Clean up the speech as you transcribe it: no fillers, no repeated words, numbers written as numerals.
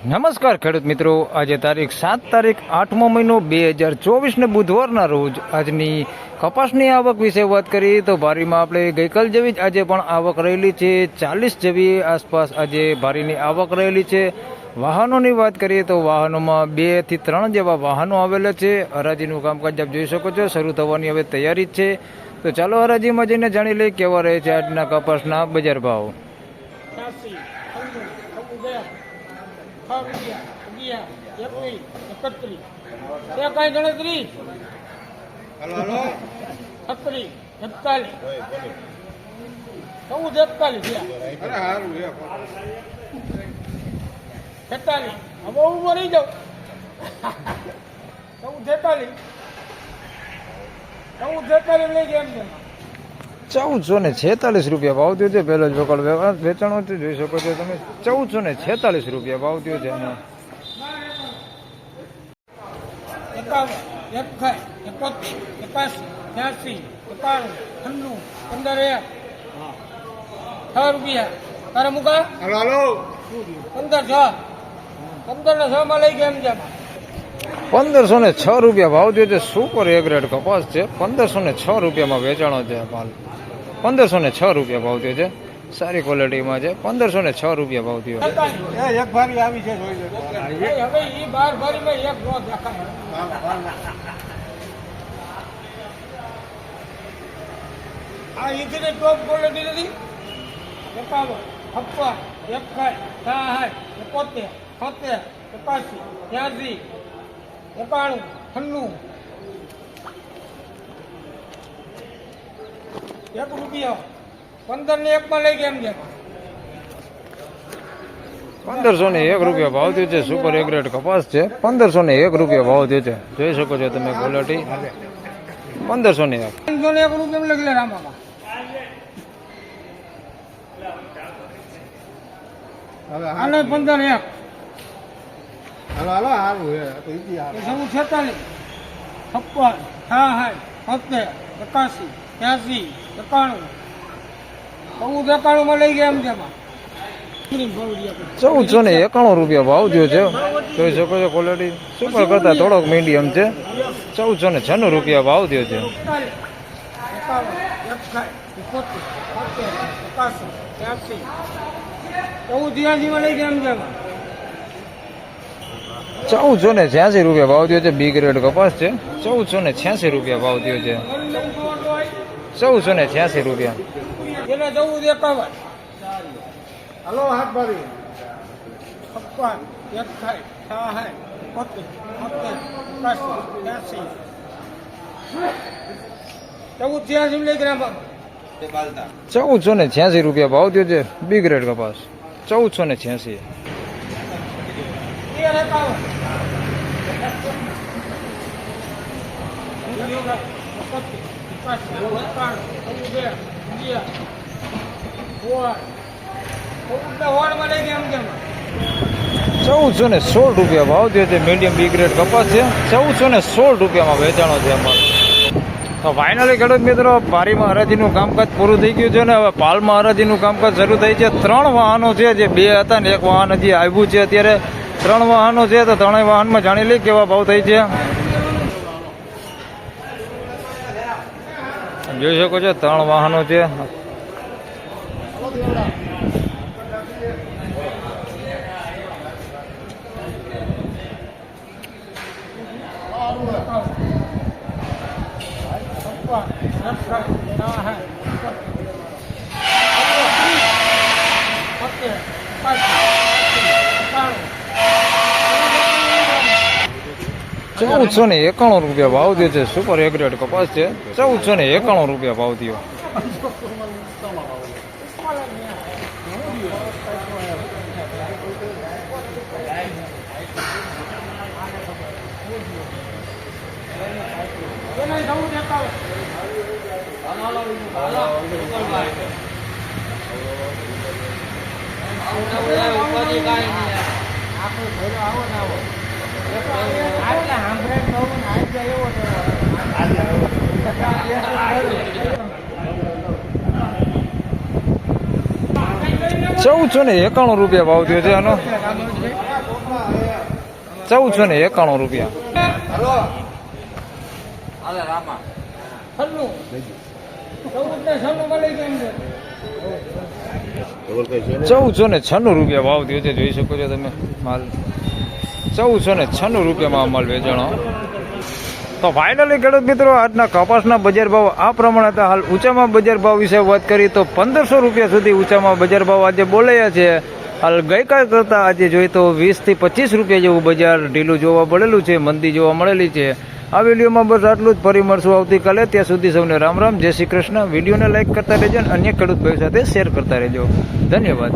નમસ્કાર ખેડૂત મિત્રો, આજે તારીખ 8મો મહિનો 2024 બુધવારના રોજ આજની કપાસની આવક વિશે વાત કરીએ તો ભારીમાં આપણે ગઈકાલ જેવી જ આજે પણ આવક રહેલી છે. 40 જેવી આસપાસ આજે ભારીની આવક રહેલી છે. વાહનોની વાત કરીએ તો વાહનોમાં 2 થી 3 જેવા વાહનો આવેલા છે. હરાજીનું કામકાજ આપ જોઈ શકો છો, શરૂ થવાની હવે તૈયારી જ છે. તો ચાલો હરાજીમાં જઈને જાણી લઈએ કેવા રહે છે આજના કપાસના બજાર ભાવ. ગણતરી હવે ઉભો રહી જાવ. 1446 લઈ ગયા એમ 1446 રૂપિયા ભાવ થયો છે. પહેલો જ વકલ વેચાણો છે, જોઈ શકો છો તમે. 1446 રૂપિયા ભાવ થયો છે. 1506 રૂપિયા ભાવ થયો છે. સુપર એ ગ્રેડ કપાસ છે. 1506 રૂપિયામાં વેચાણો છે માલ. 1506 રૂપિયા ભાવ થયો છે. સારી ક્વોલિટીમાં છે. 1506 રૂપિયા ભાવ થયો. એક ભારી આવી છે. હવે એ 12 ભારીમાં એક નો દેખાય. આ ઈથને ટોપ ક્વોલિટી નથી. 51 56 61 60 71 70 75 81 91 1 રૂપિયા 15 ને 1 માં લઈ ગયા એમ છે. 1501 રૂપિયા ભાવ થયો છે. સુપર એ ગ્રેડ કપાસ છે. 1501 રૂપિયા ભાવ થયો છે. જોઈ શકો છો તમે ક્વોલિટી. 1501 રૂપિયા લખેલા રામામાં. હાલો 15 1 હાલો હારું હે તો ઈજી હારું. 46 56 60 70 81 81 91 માં લઈ ગયા એમ છે. 1491 રૂપિયા ભાવ થયો છે. જોઈ શકો છો ક્વોલિટી સુપર કરતા થોડોક મીડિયમ છે. 1496 રૂપિયા ભાવ થયો છે. 1486 રૂપિયા ભાવ થયો છે. બી ગ્રેડ કપાસ છે. 1486 રૂપિયા ભાવ થયો છે. 1486 રૂપિયા. હલો હાથ ભરી 56 61 1486 રૂપિયા ભાવ થયો છે. બી ગ્રેડ કપાસ 1486. ₹1416 રૂપિયા ભાવ થયો છે. મીડિયમ બી ગ્રેડ કપાસ છે. 1416 રૂપિયામાં વેચાણો છે અમારે. તો ફાઇનલી ખેડૂત મિત્રો, પારીમાં હરાજીનું કામકાજ પૂરું થઈ ગયું છે ને હવે પાલમાં હરાજીનું કામકાજ શરૂ થઈ છે. 3 વાહનો છે, જે 2 હતા ને 1 વાહન હજી આવ્યું છે. અત્યારે 3 વાહનો છે, તો 3 વાહનમાં જાણી લઈએ કેવા ભાવ થઈ છે. જોઈ શકો છો 3 વાહનો છે. ₹1491 રૂપિયા ભાવ થયો છે. સુપર એ ગ્રેડ કપાસ છે. 1491 રૂપિયા ભાવ થયો. 1491 રૂપિયા ભાવ થયો છે આનો. 1491 રૂપિયા. છન્નું. 1496 મળી કેમ છે? 1496 રૂપિયા ભાવ થયો છે, જોઈ શકો છો તમે માલ. 1496 રૂપિયામાં આ માલ વેચાણો. તો ફાઇનલી ખેડૂત મિત્રો આજના કપાસના બજાર ભાવ આ પ્રમાણે હતા. હાલ ઊંચામાં બજાર ભાવ વિશે વાત કરી તો 1500 રૂપિયા સુધી ઊંચામાં બજાર ભાવ આજે બોલાયા છે. હાલ ગઈકાલ કરતાં આજે જોઈએ તો 20 થી 25 રૂપિયા જેવું બજાર ઢીલું જોવા મળેલું છે, મંદી જોવા મળેલી છે. આ વિડીયોમાં બસ આટલું જ. ફરી મળશું આવતીકાલે. ત્યાં સુધી સૌને રામ રામ, જય શ્રી કૃષ્ણ. વિડીયોને લાઈક કરતા રહેજો અને અન્ય ખેડૂત ભાઈઓ સાથે શેર કરતા રહેજો. ધન્યવાદ.